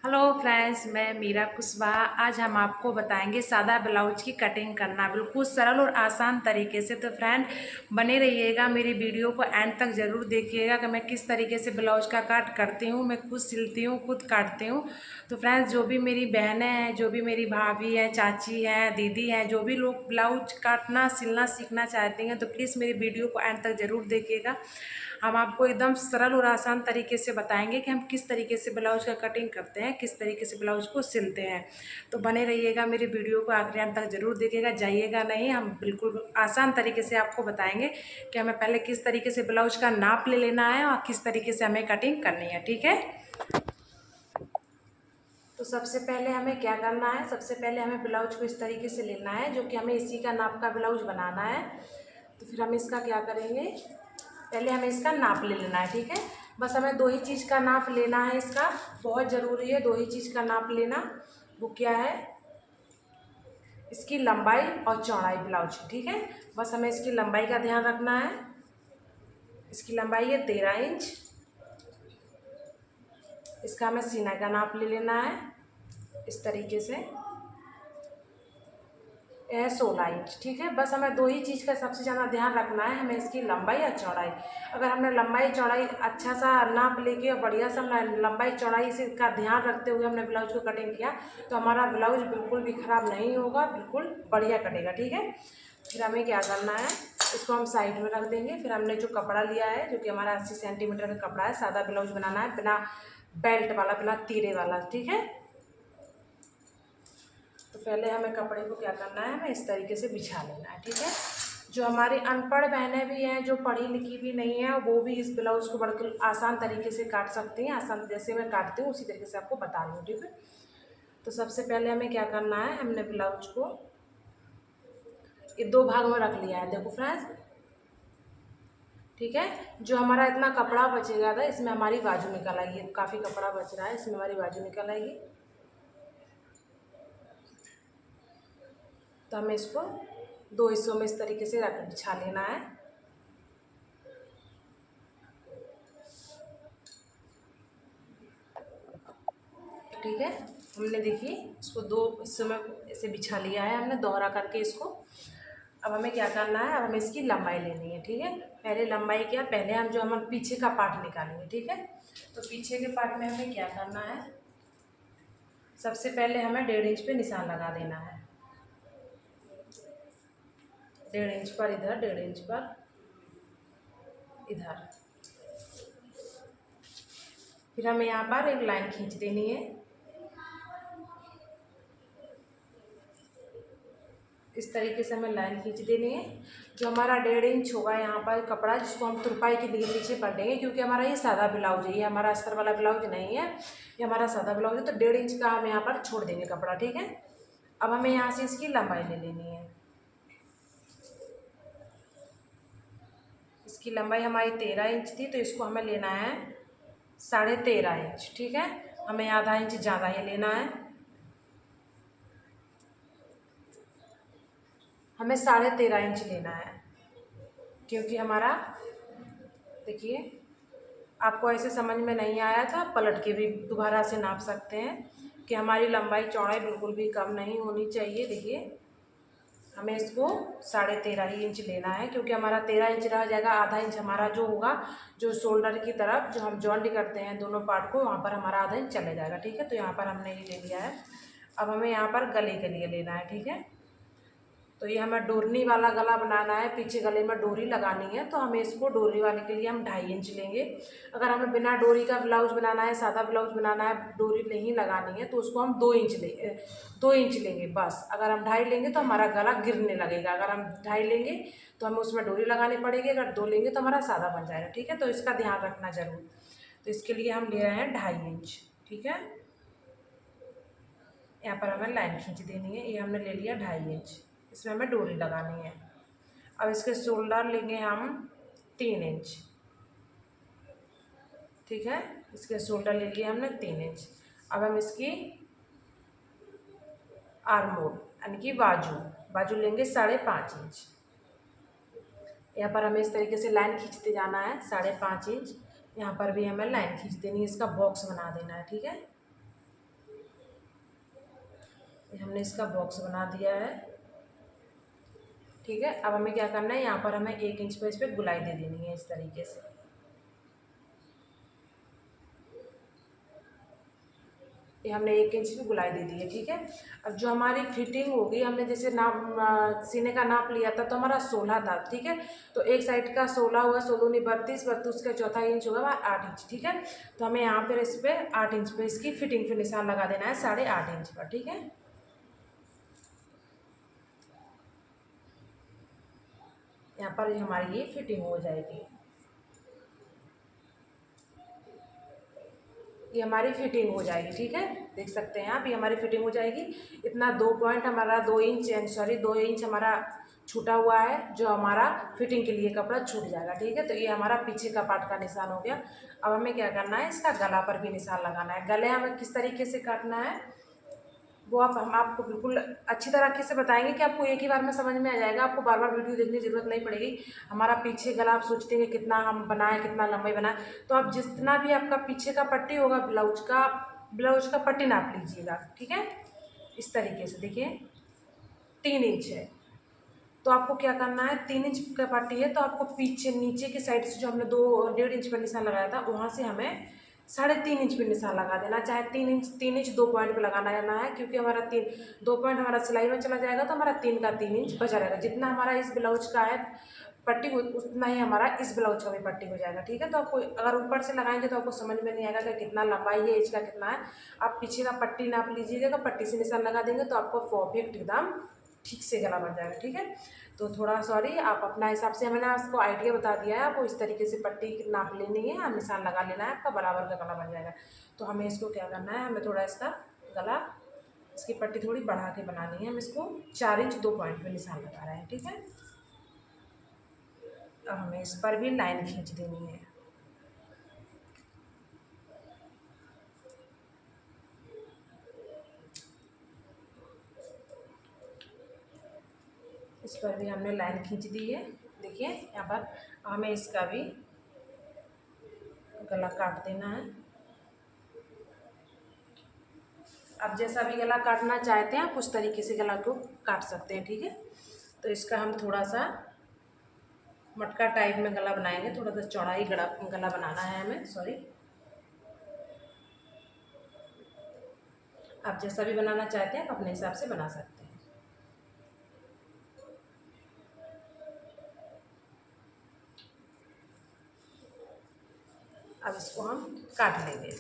Hello friends, मैं मीरा कुशवाहा। आज हम आपको बताएंगे सादा ब्लाउज की कटिंग करना बिल्कुल सरल और आसान तरीके से। तो फ्रेंड बने रहिएगा, मेरी वीडियो को एंड तक ज़रूर देखिएगा कि मैं किस तरीके से ब्लाउज का काट करती हूँ। मैं खुद सिलती हूँ, खुद काटती हूँ। तो फ्रेंड्स, जो भी मेरी बहनें हैं, जो भी मेरी भाभी हैं, चाची हैं, दीदी हैं, जो भी लोग ब्लाउज काटना सिलना सीखना चाहती हैं, तो प्लीज़ मेरी वीडियो को एंड तक ज़रूर देखिएगा। हम आपको एकदम सरल और आसान तरीके से बताएंगे कि हम किस तरीके से ब्लाउज का कटिंग करते हैं, किस तरीके से ब्लाउज को सिलते हैं। तो बने रहिएगा, मेरी वीडियो को आखिरी अंत तक ज़रूर देखिएगा, जाइएगा नहीं। हम बिल्कुल आसान तरीके से आपको बताएंगे कि हमें पहले किस तरीके से ब्लाउज का नाप ले लेना है और किस तरीके से हमें कटिंग करनी है। ठीक है, तो सबसे पहले हमें क्या करना है, सबसे पहले हमें ब्लाउज को इस तरीके से लेना है जो कि हमें इसी का नाप का ब्लाउज बनाना है। तो फिर हम इसका क्या करेंगे, पहले हमें इसका नाप ले लेना है। ठीक है, बस हमें दो ही चीज़ का नाप लेना है, इसका बहुत ज़रूरी है दो ही चीज़ का नाप लेना। वो क्या है, इसकी लंबाई और चौड़ाई ब्लाउज की। ठीक है, बस हमें इसकी लंबाई का ध्यान रखना है। इसकी लंबाई है 13 इंच। इसका हमें सीना का नाप ले लेना है इस तरीके से, यह 16 इंच। ठीक है, बस हमें दो ही चीज़ का सबसे ज़्यादा ध्यान रखना है, हमें इसकी लंबाई और चौड़ाई। अगर हमने लंबाई चौड़ाई अच्छा सा नाप लेके और बढ़िया सा लंबाई चौड़ाई से का ध्यान रखते हुए हमने ब्लाउज को कटिंग किया तो हमारा ब्लाउज बिल्कुल भी ख़राब नहीं होगा, बिल्कुल बढ़िया कटेगा। ठीक है, फिर हमें क्या करना है, इसको हम साइड में रख देंगे। फिर हमने जो कपड़ा लिया है जो कि हमारा 80 सेंटीमीटर का कपड़ा है, सादा ब्लाउज बनाना है बिना बेल्ट वाला, बिना तीरे वाला। ठीक है, तो पहले हमें कपड़े को क्या करना है, हमें इस तरीके से बिछा लेना है। ठीक है, जो हमारी अनपढ़ बहनें भी हैं, जो पढ़ी लिखी भी नहीं है, वो भी इस ब्लाउज़ को बिल्कुल आसान तरीके से काट सकती हैं। आसान जैसे मैं काटती हूँ उसी तरीके से आपको बता रही हूँ। ठीक है, तो सबसे पहले हमें क्या करना है, हमने ब्लाउज को ये दो भाग में रख लिया है, देखो फ्रेंड्स। ठीक है, जो हमारा इतना कपड़ा बचेगा था इसमें हमारी बाजू निकल आएगी, काफ़ी कपड़ा बच रहा है, इसमें हमारी बाजू निकल आएगी। तो हमें इसको दो हिस्सों में इस तरीके से रख बिछा लेना है। ठीक है, हमने देखिए इसको दो हिस्सों में ऐसे बिछा लिया है हमने दोहरा करके इसको। अब हमें क्या करना है, अब हमें इसकी लंबाई लेनी है। ठीक है, पहले लंबाई क्या, पहले हम जो हम पीछे का पार्ट निकालेंगे। ठीक है, तो पीछे के पार्ट में हमें क्या करना है, सबसे पहले हमें 1.5 इंच पे निशान लगा देना है। 1.5 इंच पर इधर, 1.5 इंच पर इधर। फिर हमें यहाँ पर एक लाइन खींच देनी है इस तरीके से, हमें लाइन खींच देनी है। जो हमारा 1.5 इंच होगा यहाँ पर कपड़ा, जिसको हम तुरपाई के लिए नीचे पढ़ देंगे, क्योंकि हमारा ये सादा ब्लाउज है, ये हमारा अस्तर वाला ब्लाउज नहीं है, ये हमारा सादा ब्लाउज है। तो 1.5 इंच का हम यहाँ पर छोड़ देंगे कपड़ा। ठीक है, अब हमें यहाँ से इसकी लंबाई ले लेनी है। इसकी लंबाई हमारी 13 इंच थी, तो इसको हमें लेना है 13.5 इंच। ठीक है, हमें आधा इंच ज़्यादा ही लेना है, हमें 13.5 इंच लेना है। क्योंकि हमारा, देखिए आपको ऐसे समझ में नहीं आया था, पलट के भी दोबारा से नाप सकते हैं कि हमारी लंबाई चौड़ाई बिल्कुल भी कम नहीं होनी चाहिए। देखिए हमें इसको 13.5 ही इंच लेना है, क्योंकि हमारा 13 इंच रह जाएगा। आधा इंच हमारा जो होगा, जो शोल्डर की तरफ जो हम जॉइंट करते हैं दोनों पार्ट को, वहाँ पर हमारा आधा इंच चले जाएगा। ठीक है, तो यहाँ पर हमने ये ले लिया है। अब हमें यहाँ पर गले के लिए लेना है। ठीक है, तो ये हमें डोरनी वाला गला बनाना है, पीछे गले में डोरी लगानी है, तो हमें इसको डोरी वाले के लिए हम 2.5 इंच लेंगे। अगर हमें बिना डोरी का ब्लाउज बनाना है, सादा ब्लाउज बनाना है, डोरी नहीं लगानी है, तो उसको हम 2 इंच लेंगे बस। अगर हम 2.5 लेंगे तो हमारा गला गिरने लगेगा। अगर हम 2.5 लेंगे तो हमें उसमें डोरी लगानी पड़ेगी, अगर 2 लेंगे तो हमारा सादा बन जाएगा। ठीक है, तो इसका ध्यान रखना जरूर। तो इसके लिए हम ले रहे हैं 2.5 इंच। ठीक है, यहाँ पर हमें लाइन खींच देनी है, ये हमने ले लिया 2.5 इंच, इसमें हमें डोरी लगानी है। अब इसके शोल्डर लेंगे हम 3 इंच। ठीक है, इसके शोल्डर ले लिए हमने 3 इंच। अब हम इसकी आर्म होल यानी कि बाजू, बाजू लेंगे 5.5 इंच। यहाँ पर हमें इस तरीके से लाइन खींचते जाना है 5.5 इंच। यहाँ पर भी हमें लाइन खींच देनी है, इसका बॉक्स बना देना है। ठीक है, हमने इसका बॉक्स बना दिया है। ठीक है, अब हमें क्या करना है, यहाँ पर हमें 1 इंच पर इस पर गुलाई दे देनी है इस तरीके से। ये हमने 1 इंच की गुलाई दे दी है। ठीक है, अब जो हमारी फिटिंग होगी, हमने जैसे नाप सीने का नाप लिया था तो हमारा 16 था। ठीक है, तो एक साइड का 16 हुआ, 16 नहीं 32, 32 का चौथा इंच होगा 8 इंच। ठीक है, तो हमें यहाँ पर इस पर 8 इंच पर इसकी फिटिंग पे निशान लगा देना है 8.5 इंच पर। ठीक है, यहाँ पर हमारी ये फिटिंग हो जाएगी। ये हमारी फिटिंग हो जाएगी। ठीक है, देख सकते हैं आप, ये हमारी फिटिंग हो जाएगी। इतना 2 पॉइंट हमारा 2 इंच सॉरी 2 इंच हमारा छूटा हुआ है, जो हमारा फिटिंग के लिए कपड़ा छूट जाएगा। ठीक है, तो ये हमारा पीछे का पार्ट का निशान हो गया। अब हमें क्या करना है, इसका गला पर भी निशान लगाना है। गले हमें किस तरीके से काटना है वो हम आपको बिल्कुल अच्छी तरीके से बताएंगे कि आपको एक ही बार में समझ में आ जाएगा। आपको बार बार वीडियो देखने की ज़रूरत नहीं पड़ेगी। हमारा पीछे गला आप सोचते हैं कितना हम बनाएं, कितना लंबाई बनाएं, तो आप जितना भी आपका पीछे का पट्टी होगा ब्लाउज का पट्टी नाप लीजिएगा। ठीक है, इस तरीके से देखिए 3 इंच है, तो आपको क्या करना है, 3 इंच का पट्टी है तो आपको पीछे नीचे की साइड से जो हमने 2.5 इंच पर निशान लगाया था, वहाँ से हमें 3.5 इंच पे निशान लगा देना। चाहे 3 इंच 2 पॉइंट पे लगाना है, क्योंकि हमारा 2 पॉइंट हमारा सिलाई में चला जाएगा तो हमारा 3 का 3 इंच बचा रहेगा। जितना हमारा इस ब्लाउज का है पट्टी, उतना ही हमारा इस ब्लाउज का भी पट्टी हो जाएगा। ठीक है, तो आपको अगर ऊपर से लगाएंगे तो आपको समझ में नहीं आएगा कि कितना लंबाई है, इसका कितना है। आप पीछे का पट्टी नाप लीजिएगा, पट्टी से निशान लगा देंगे तो आपको परफेक्ट एकदम ठीक से गला बन जाएगा। ठीक है, तो थोड़ा सॉरी, आप अपना हिसाब से, मैंने आपको आइडिया बता दिया है, आपको इस तरीके से पट्टी नाप लेनी है और निशान लगा लेना है, आपका बराबर का गला बन जाएगा। तो हमें इसको क्या करना है, हमें थोड़ा इसका गला, इसकी पट्टी थोड़ी बढ़ा के बनानी है। हम इसको 4 इंच 2 पॉइंट पे निशान लगा रहे हैं। ठीक है, अब हमें इस पर भी लाइन खींच देनी है। इस पर भी हमने लाइन खींच दी है। देखिए यहाँ पर हमें इसका भी गला काट देना है। आप जैसा भी गला काटना चाहते हैं आप उस तरीके से गला को काट सकते हैं। ठीक है, तो इसका हम थोड़ा सा मटका टाइप में गला बनाएंगे, थोड़ा सा चौड़ाई गला बनाना है हमें, सॉरी। आप जैसा भी बनाना चाहते हैं आप अपने हिसाब से बना सकते हैं। अब इसको हम काट लेंगे।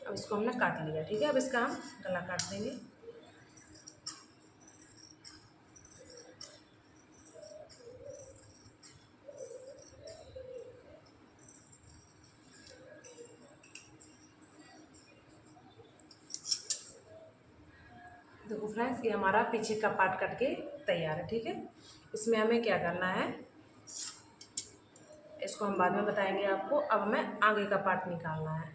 अब इसको हमने काट लिया। ठीक है, अब इसका हम गला काट देंगे। देखो फ्रेंड्स, ये हमारा पीछे का पार्ट कट के तैयार है। ठीक है, इसमें हमें क्या करना है, इसको हम बाद में बताएंगे आपको। अब हमें आगे का पार्ट निकालना है।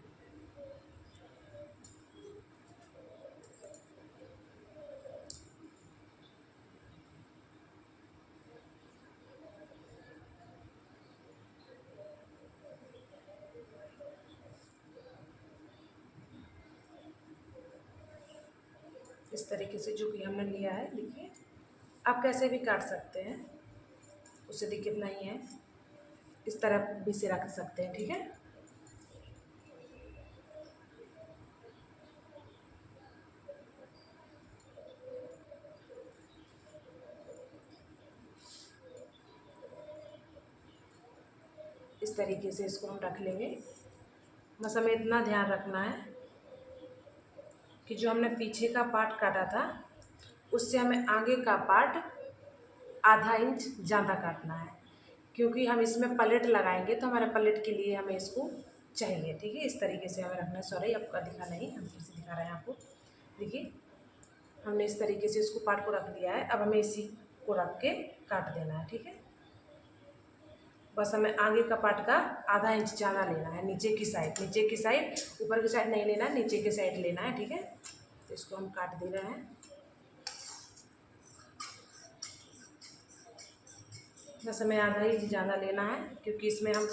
इस तरीके से जो कि हमने लिया है, देखिए आप कैसे भी काट सकते हैं, उससे दिक्कत नहीं है। इस तरह भी से रख सकते हैं। ठीक है, इस तरीके से इसको हम रख लेंगे। बस हमें इतना ध्यान रखना है कि जो हमने पीछे का पार्ट काटा था उससे हमें आगे का पार्ट आधा इंच ज़्यादा काटना है, क्योंकि हम इसमें पलेट लगाएंगे तो हमारे पलेट के लिए हमें इसको चाहिए। ठीक है, इस तरीके से हमें रखना है। सॉरी, आपका दिखा नहीं, हम फिर से दिखा रहे हैं आपको। देखिए हमने इस तरीके से इसको पार्ट को रख दिया है। अब हमें इसी को रख के काट देना है। ठीक है, बस हमें आगे का पार्ट का आधा इंच ज़्यादा लेना है, नीचे की साइड ऊपर की साइड नहीं लेना है, नीचे की साइड लेना है, ठीक है। तो इसको हम काट दे रहे हैं। बस हमें आधा इंच ज़्यादा लेना है, क्योंकि इसमें हम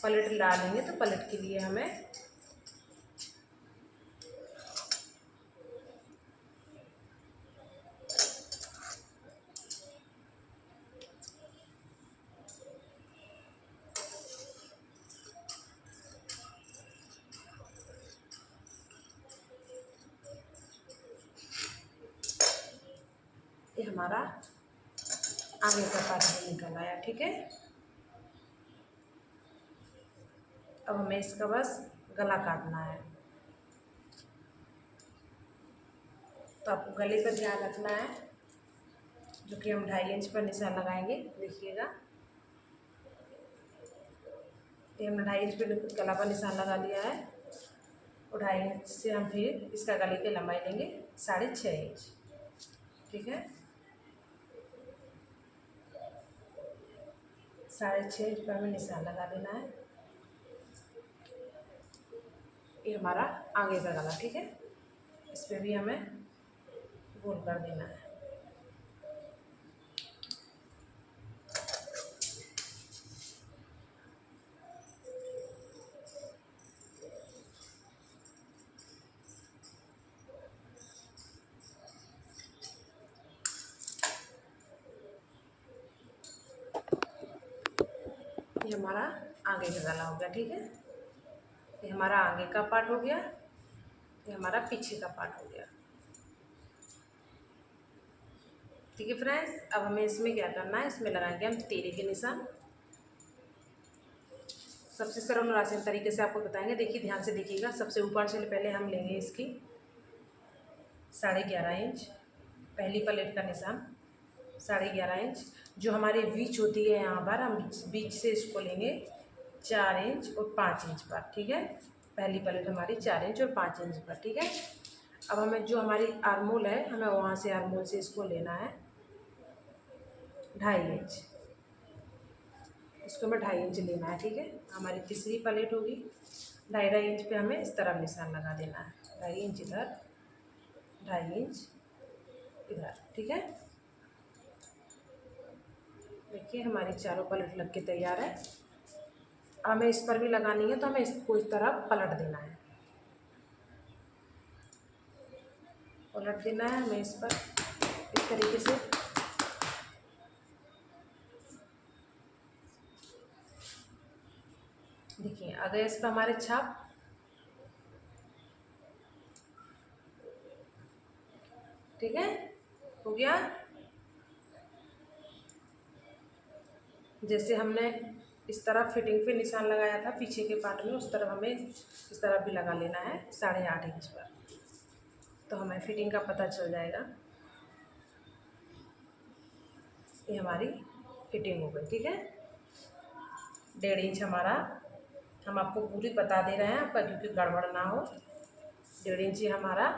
पलट डालेंगे, तो पलट के लिए हमें ये हमारा आगे का पार्ट भी निकल आया, ठीक है। अब हमें इसका बस गला काटना है, तो आपको गले पर ध्यान रखना है, जो कि हम 2.5 इंच पर निशान लगाएंगे। देखिएगा, ये हमने 2.5 इंच पर गला पर निशान लगा लिया है, और 2.5 इंच से हम फिर इसका गले की लंबाई लेंगे 6.5 इंच, ठीक है। 6.5 इंच पर हमें निशान लगा देना है। ये हमारा आगे का गला, ठीक है। इस पर भी हमें गोल कर देना है। ये हमारा आगे का गला हो गया, ठीक है। ये हमारा आगे का पार्ट हो गया, ये हमारा पीछे का पार्ट हो गया, ठीक है फ्रेंड्स। अब हमें इसमें क्या करना है, इसमें लगाएंगे हम तीरे के निशान। सबसे सरल और आसान तरीके से आपको बताएंगे, देखिए ध्यान से देखिएगा। सबसे ऊपर से पहले हम लेंगे इसकी 11.5 इंच, पहली प्लेट का निशान 11.5 इंच। जो हमारी बीच होती है यहाँ पर, हम बीच से इसको लेंगे 4 इंच और 5 इंच पर, ठीक है। पहली प्लेट हमारी 4 इंच और 5 इंच पर, ठीक है। अब हमें जो हमारी आर्मोल है, हमें वहाँ से आर्मोल से इसको लेना है 2.5 इंच। इसको हमें 2.5 इंच लेना है, ठीक है। हमारी तीसरी प्लेट होगी, 2.5 इंच पे हमें इस तरह निशान लगा देना है, 2.5 इंच इधर, 2.5 इंच इधर, ठीक है। देखिए हमारी चारों प्लेट लग के तैयार है। हमें इस पर भी लगानी है, तो हमें इसको इस तरह पलट देना है, पलट देना है हमें इस पर इस तरीके से। देखिए आ गए इस पर हमारे छाप, ठीक है, हो गया। जैसे हमने इस तरफ फिटिंग पे निशान लगाया था पीछे के पार्ट में, उस तरफ हमें इस तरफ भी लगा लेना है 8.5 इंच पर, तो हमें फिटिंग का पता चल जाएगा। ये हमारी फिटिंग हो गई, ठीक है। 1.5 इंच हमारा, हम आपको पूरी बता दे रहे हैं आपका, क्योंकि गड़बड़ ना हो। 1.5 इंच हमारा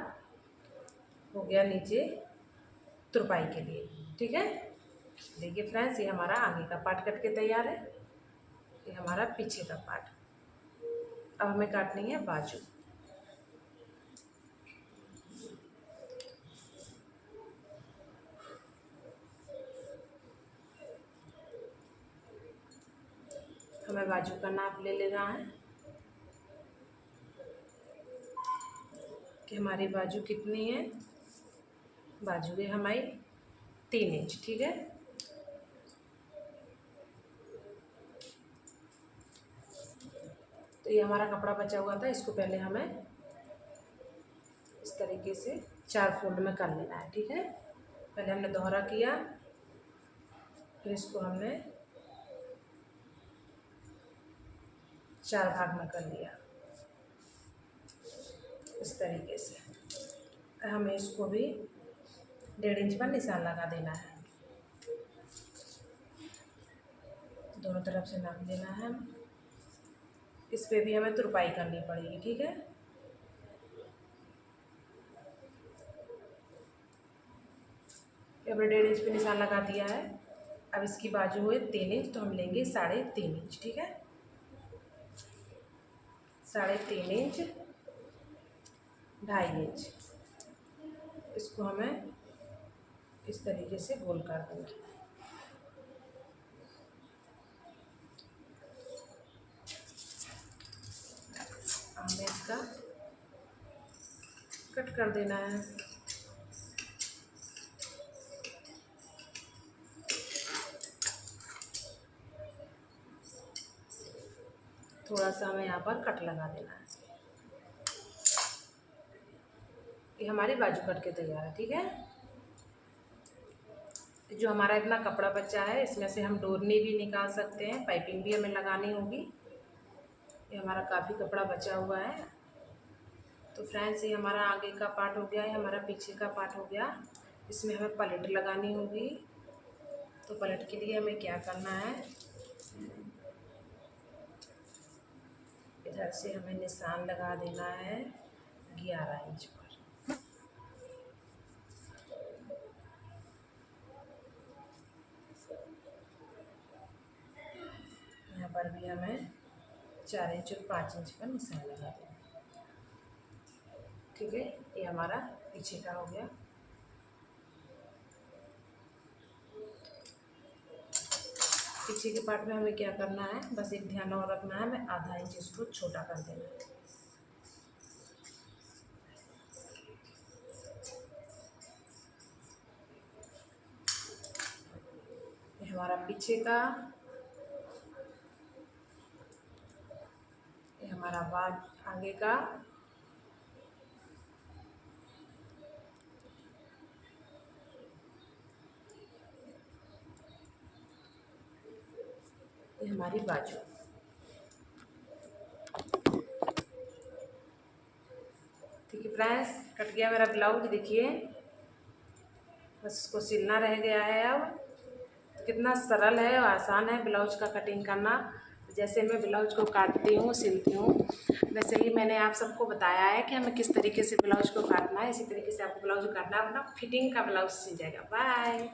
हो गया नीचे तुरपाई के लिए, ठीक है। देखिए फ्रेंड्स, ये हमारा आगे का पार्ट कट के तैयार है, ये हमारा पीछे का पार्ट। अब हमें काटनी है बाजू। हमें बाजू का नाप ले लेना है कि हमारी बाजू कितनी है। बाजू है हमारी 3 इंच, ठीक है। तो ये हमारा कपड़ा बचा हुआ था, इसको पहले हमें इस तरीके से 4 फोल्ड में कर लेना है, ठीक है। पहले हमने दोहरा किया, फिर इसको हमने 4 भाग में कर लिया इस तरीके से। हमें इसको भी 1.5 इंच पर निशान लगा देना है, दोनों तरफ से नाप लेना है। इस पे भी हमें तुरपाई करनी पड़ेगी, ठीक है। हमने 1.5 इंच पे निशान लगा दिया है। अब इसकी बाजू हुए 3 इंच, तो हम लेंगे 3.5 इंच, ठीक है। 3.5 इंच, 2.5 इंच, इसको हमें इस तरीके से गोल कर देंगे। हमें इसका कट कर देना है। थोड़ा सा हमें यहाँ पर कट लगा देना है। ये हमारी बाजू कट के तैयार है, ठीक है। जो हमारा इतना कपड़ा बचा है, इसमें से हम डोरनी भी निकाल सकते हैं, पाइपिंग भी हमें लगानी होगी। ये हमारा काफ़ी कपड़ा बचा हुआ है। तो फ्रेंड्स, ये हमारा आगे का पार्ट हो गया, ये हमारा पीछे का पार्ट हो गया। इसमें हमें पलट लगानी होगी। तो पलट के लिए हमें क्या करना है, इधर से हमें निशान लगा देना है 11 इंच पर। यहाँ पर भी हमें 4 इंच और 5 इंच का निशान लगा देना, ठीक है। ये हमारा पीछे का हो गया। पीछे के पार्ट में हमें क्या करना है, बस एक ध्यान और रखना है, हमें आधा इंच इसको छोटा कर देना है। ये हमारा पीछे का, ये हमारा बाद आगे का, ये हमारी बाजू। ठीक है फ्रेंड्स, कट गया मेरा ब्लाउज, देखिए। बस इसको सिलना रह गया है। अब कितना सरल है और आसान है ब्लाउज का कटिंग करना। जैसे मैं ब्लाउज को काटती हूँ, सिलती हूँ, वैसे ही मैंने आप सबको बताया है कि हमें किस तरीके से ब्लाउज को काटना है। इसी तरीके से आपको ब्लाउज काटना है, अपना फिटिंग का ब्लाउज सिल जाएगा। बाय।